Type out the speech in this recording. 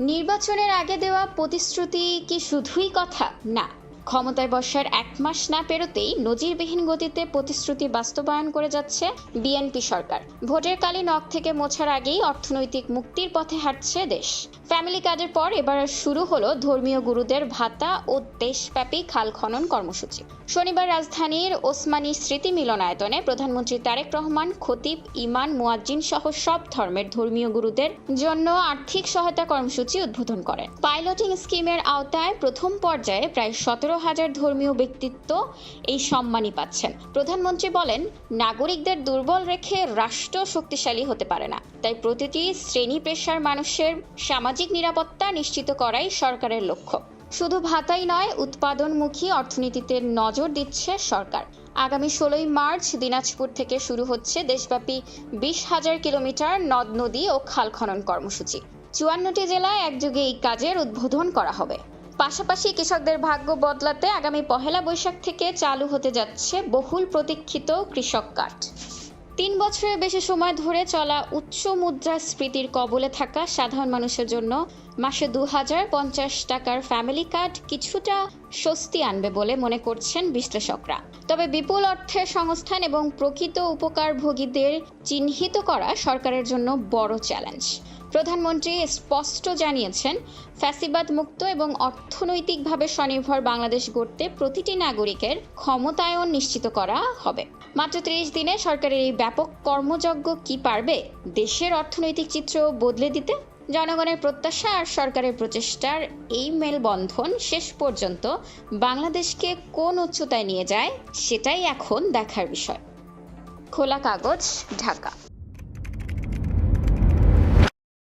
নির্বাচনের আগে দেওয়া প্রতিশ্রুতি কি শুধুই কথা? না, ক্ষমতায় বসার 1 মাস না পেরোতেই নজিরবিহীন গতিতে প্রতিশ্রুতি বাস্তবায়ন করে যাচ্ছে বিএনপি সরকার। ভোটের কালি নখ থেকে মোছার আগেই অর্থনৈতিক মুক্তির পথে হাঁটছে দেশ। ফ্যামিলি কার্ডের পর এবার শুরু হলো ধর্মীয় গুরুদের ভাতা ও দেশব্যাপী খাল খনন কর্মসূচি। শনিবার রাজধানীর ওসমানী স্মৃতি মিলনায়তনে প্রধানমন্ত্রী তারেক রহমান খতিব, ইমাম, মুয়াজ্জিন সহ সব ধর্মের ধর্মীয় গুরুদের জন্য আর্থিক সহায়তা কর্মসূচি উদ্বোধন করেন। পাইলটিং স্কিমের আওতায় প্রথম পর্যায়ে প্রায় 17,000 ধর্মীয় ব্যক্তিত্ব এই সম্মানই পাচ্ছেন। প্রধানমন্ত্রী বলেন, নাগরিকদের দুর্বল রেখে রাষ্ট্র শক্তিশালী হতে পারে না, তাই প্রতিটি শ্রেণী পেশার মানুষের সামাজিক নিরাপত্তা নিশ্চিত করাই সরকারের লক্ষ্য। শুধু ভাতাই নয়, উৎপাদনমুখী অর্থনীতিতে নজর দিচ্ছে সরকার। আগামী 16ই মার্চ দিনাজপুর থেকে শুরু হচ্ছে দেশব্যাপী 20,000 কিলোমিটার নদ নদী ও খাল খনন কর্মসূচি। 54টি জেলায় একযোগে এই কাজের উদ্বোধন করা হবে। পাশাপাশি কৃষকদের ভাগ্য বদলাতে আগামী 1 বৈশাখ থেকে চালু হতে যাচ্ছে বহুল প্রতীক্ষিত কৃষক কার্ড। 3 বছরের বেশি সময় ধরে চলা উচ্চ মুদ্রাস্ফীতির কবলে থাকা সাধারণ মানুষের জন্য মাসে 2,050 টাকার ফ্যামিলি কার্ড কিছুটা স্বস্তি আনবে বলে মনে করছেন বিশ্লেষকরা। তবে বিপুল অর্থের সংস্থান এবং প্রকৃত উপকারভোগীদের চিহ্নিত করা সরকারের জন্য বড় চ্যালেঞ্জ। প্রধানমন্ত্রী স্পষ্ট জানিয়েছেন, ফ্যাসিবাদ মুক্ত এবং অর্থনৈতিকভাবে স্বনির্ভর বাংলাদেশ গড়তে প্রতিটি নাগরিকের ক্ষমতায়ন নিশ্চিত করা হবে। মাত্র 30 দিনে সরকারের এই ব্যাপক কর্মযজ্ঞ কি পারবে দেশের অর্থনৈতিক চিত্র বদলে দিতে? জনগণের প্রত্যাশা আর সরকারের প্রচেষ্টার এই মেলবন্ধন শেষ পর্যন্ত বাংলাদেশকে কোন উচ্চতায় নিয়ে যায় সেটাই এখন দেখার বিষয়। খোলা কাগজ, ঢাকা।